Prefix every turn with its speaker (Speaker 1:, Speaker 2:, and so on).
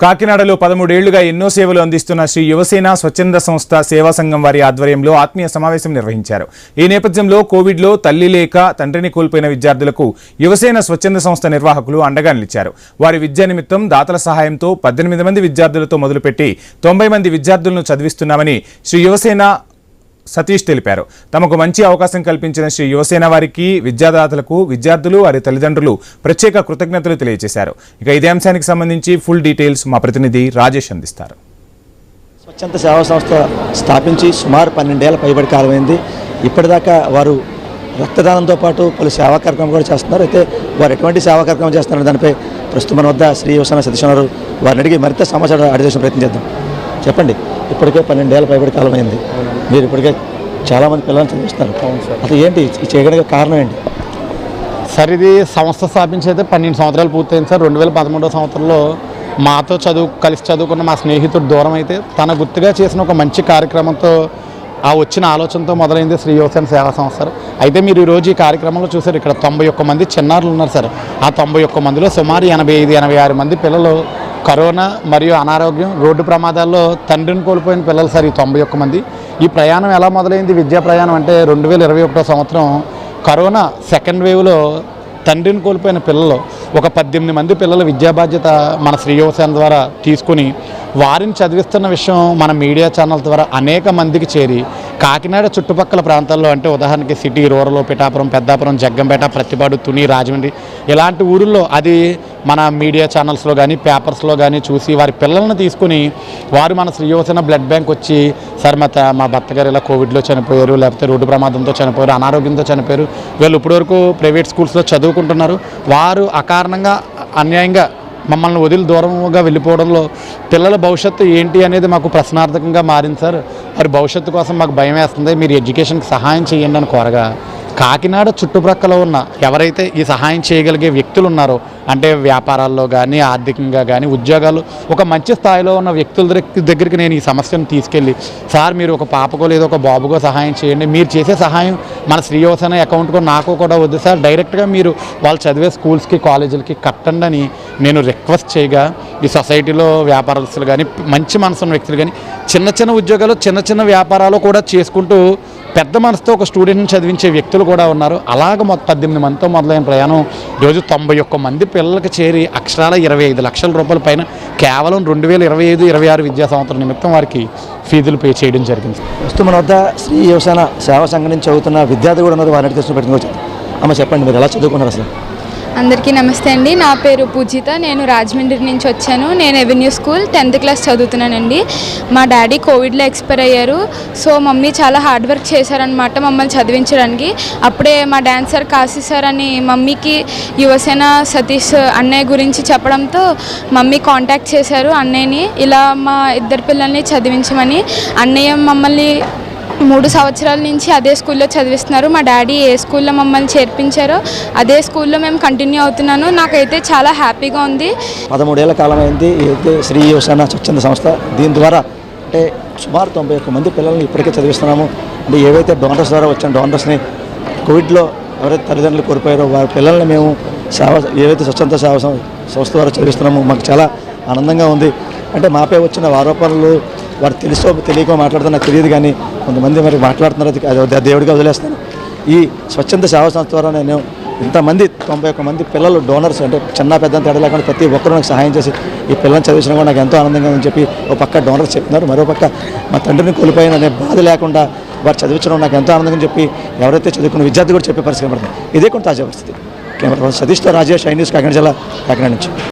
Speaker 1: కాకినాడలో 13 ఏళ్లుగా ఎన్నో సేవలు అందిస్తున్న శ్రీ యువసేన స్వచ్ఛంద సంస్థ సేవా సంఘం వారి ఆధ్వర్యంలో ఆత్మీయ సమావేశం నిర్వహించారు. ఈ నేపథ్యంలో కోవిడ్లో తల్లి లేక తండ్రిని కోల్పోయిన విద్యార్థులకు యువసేన స్వచ్ఛంద సంస్థ నిర్వాహకులు అండగా నిలిచారు. వారి విద్యా నిమిత్తం దాతల సహాయంతో 18 మంది విద్యార్థులతో మొదలుపెట్టి 90 మంది విద్యార్థులను చదివిస్తున్నామని శ్రీ యువసేన సతీష్ తెలిపారు. తమకు మంచి అవకాశం కల్పించిన శ్రీ యువసేన వారికి, విద్యాదాతలకు, విద్యార్థులు, వారి తల్లిదండ్రులు ప్రత్యేక కృతజ్ఞతలు తెలియజేశారు. ఇక ఇదే అంశానికి సంబంధించి ఫుల్ డీటెయిల్స్ మా ప్రతినిధి రాజేష్ అందిస్తారు.
Speaker 2: స్వచ్ఛంద సేవా సంస్థ స్థాపించి సుమారు 12 ఏళ్ల పైబడి కాలమైంది. ఇప్పటిదాకా వారు రక్తదానంతో పాటు పలు సేవా కార్యక్రమం కూడా చేస్తున్నారు. అయితే వారు ఎటువంటి సేవా కార్యక్రమం చేస్తున్నారు దానిపై ప్రస్తుతం మన వద్ద శ్రీ యువసేన సతీష్ గారు వారిని అడిగి మరింత సమాచారం అడిగే ప్రయత్నం చేద్దాం. చెప్పండి, ఇప్పటికే 12 ఏళ్ల పైబడి కాలమైంది. మీరు ఇప్పటికే చాలామంది పిల్లలను చదివిస్తున్నారు. అసలు ఏంటి చేయడానికి కారణం ఏంటి
Speaker 3: సార్? ఇది సంస్థ స్థాపించి అయితే 12 సంవత్సరాలు పూర్తయింది సార్. 2013 సంవత్సరంలో మాతో కలిసి చదువుకున్న మా స్నేహితుడు దూరం అయితే తన గుర్తుగా చేసిన ఒక మంచి కార్యక్రమంతో ఆ వచ్చిన ఆలోచనతో మొదలైంది శ్రీ యువసేన సేవా సంస్థ. అయితే మీరు ఈరోజు ఈ కార్యక్రమంలో చూసారు, ఇక్కడ 91 మంది చిన్నారులు ఉన్నారు సార్. ఆ 91 మందిలో సుమారు 85-86 మంది పిల్లలు కరోనా మరియు అనారోగ్యం, రోడ్డు ప్రమాదాల్లో తండ్రిని కోల్పోయిన పిల్లలు సార్ ఈ 91 మంది. ఈ ప్రయాణం ఎలా మొదలైంది? విద్యా ప్రయాణం అంటే 2021 సంవత్సరం కరోనా సెకండ్ వేవ్లో తండ్రిని కోల్పోయిన పిల్లలు ఒక 18 మంది పిల్లల విద్యా బాధ్యత మన శ్రీ యువసేన ద్వారా తీసుకుని వారిని చదివిస్తున్న విషయం మన మీడియా ఛానల్ ద్వారా అనేక మందికి చేరి కాకినాడ చుట్టుపక్కల ప్రాంతాల్లో, అంటే ఉదాహరణకి సిటీ, రూరల్, పిఠాపురం, పెద్దాపురం, జగ్గంపేట, ప్రతిపాడు, తుని, రాజమండ్రి ఇలాంటి ఊరుల్లో అది మన మీడియా ఛానల్స్లో కానీ పేపర్స్లో కానీ చూసి వారి పిల్లల్ని తీసుకుని వారు మన శ్రీ యువసేన బ్లడ్ బ్యాంక్ వచ్చి, సార్ మా భర్త గారు ఇలా కోవిడ్లో చనిపోయారు, లేకపోతే రోడ్డు ప్రమాదంతో చనిపోయారు, అనారోగ్యంతో చనిపోయారు, వీళ్ళు ఇప్పటివరకు ప్రైవేట్ స్కూల్స్లో చదువుకుంటున్నారు, వారు అకారణంగా అన్యాయంగా మమ్మల్ని వదిలి దూరంగా వెళ్ళిపోవడంలో పిల్లల భవిష్యత్తు ఏంటి అనేది మాకు ప్రశ్నార్థకంగా మారింది సార్. వారి భవిష్యత్తు కోసం మాకు భయం వేస్తుంది, మీరు ఎడ్యుకేషన్కి సహాయం చేయండి అని కోరగా కాకినాడ చుట్టుప్రక్కల ఉన్న ఎవరైతే ఈ సహాయం చేయగలిగే వ్యక్తులు ఉన్నారో, అంటే వ్యాపారాల్లో కానీ ఆర్థికంగా కానీ ఉద్యోగాలు ఒక మంచి స్థాయిలో ఉన్న వ్యక్తుల దగ్గరికి నేను ఈ సమస్యను తీసుకెళ్ళి, సార్ మీరు ఒక పాపకో లేదా ఒక బాబుకో సహాయం చేయండి, మీరు చేసే సహాయం మన శ్రీ యువసేన అకౌంట్కో నాకు కూడా వద్దు సార్, డైరెక్ట్గా మీరు వాళ్ళు చదివే స్కూల్స్కి, కాలేజీలకి కట్టండి అని నేను రిక్వెస్ట్ చేయగా ఈ సొసైటీలో వ్యాపారస్తులు కానీ, మంచి మనసున్న వ్యక్తులు కానీ, చిన్న చిన్న ఉద్యోగాలు, చిన్న చిన్న వ్యాపారాలు కూడా చేసుకుంటూ పెద్ద మనసుతో ఒక స్టూడెంట్ని చదివించే వ్యక్తులు కూడా ఉన్నారు. అలాగ 18 మందితో మొదలైన ప్రయాణం ఈరోజు 91 మంది పిల్లలకి చేరి అక్షరాల 25 లక్షల రూపాయల పైన కేవలం 2025-26 విద్యా సంవత్సరం నిమిత్తం వారికి ఫీజులు పే చేయడం జరిగింది.
Speaker 2: ప్రస్తుతం మన వద్ద శ్రీ యువసేన సేవా సంఘం నుంచి చదువుతున్న విద్యార్థి కూడా ఉన్నారు. వారిని తీసుకుని పెట్టుకోవచ్చు. అమ్మ చెప్పండి, మీరు ఎలా చదువుకున్నారు అసలు?
Speaker 4: అందరికీ నమస్తే అండి. నా పేరు పూజిత. నేను రాజమండ్రి నుంచి వచ్చాను. నేను ఎవెన్యూ స్కూల్ 10th క్లాస్ చదువుతున్నానండి. మా డాడీ కోవిడ్లో ఎక్స్పైర్ అయ్యారు. సో మమ్మీ చాలా హార్డ్ వర్క్ చేశారనమాట మమ్మల్ని చదివించడానికి. అప్పుడే మా డాన్సర్ కాశీ సార్ అని మమ్మీకి యువసేన సతీష్ అన్నయ్య గురించి చెప్పడంతో మమ్మీ కాంటాక్ట్ చేశారు అన్నయ్యని, ఇలా మా ఇద్దరు పిల్లల్ని చదివించమని. అన్నయ్య మమ్మల్ని 3 సంవత్సరాల నుంచి అదే స్కూల్లో చదివిస్తున్నారు. మా డాడీ ఏ స్కూల్లో మమ్మల్ని చేర్పించారో అదే స్కూల్లో మేము కంటిన్యూ అవుతున్నాను. నాకైతే చాలా హ్యాపీగా ఉంది.
Speaker 2: 13 ఏళ్ల కాలం అయింది అయితే శ్రీ యువసేన స్వచ్ఛంద సంస్థ. దీని ద్వారా అంటే సుమారు 91 మంది పిల్లల్ని ఇప్పటికే చదివిస్తున్నాము. అంటే ఏవైతే డోనర్స్ ద్వారా వచ్చిన డోనర్స్ని కోవిడ్లో ఎవరైతే తల్లిదండ్రులు కోల్పోయారో వారి పిల్లల్ని మేము ఏవైతే స్వచ్ఛంద సేవా సంస్థ ద్వారా చదివిస్తున్నామో మాకు చాలా ఆనందంగా ఉంది. అంటే మాపై వచ్చిన ఆరోపణలు వారు తెలియకో మాట్లాడుతున్నా నాకు తెలియదు, కానీ కొంతమంది మరి మాట్లాడుతున్నారు, అది దేవుడిగా వదిలేస్తాను. ఈ స్వచ్ఛంద సేవా సంస్థ ద్వారా నేను ఇంతమంది 91 మంది పిల్లలు డోనర్స్, అంటే చిన్న పెద్ద తేడా లేకుండా ప్రతి ఒక్కరూ నాకు సహాయం చేసి ఈ పిల్లల్ని చదివించడం కూడా నాకు ఎంతో ఆనందంగా ఉందని చెప్పి ఒక పక్క డోనర్స్ చెప్తున్నారు, మరో పక్క మా తండ్రిని కోల్పోయిన అనే బాధ లేకుండా వారు చదివించడం నాకు ఎంతో ఆనందంగా చెప్పి ఎవరైతే చదువుకున్న విద్యార్థి కూడా చెప్పే పరిస్థితి కనబడుతుంది. ఇదే కొంత తాజా పరిస్థితి. కెమెరా సతీష్తో రాజేష్, ఐ న్యూస్, కాకినాడ జిల్లా, కాకినాడ నుంచి.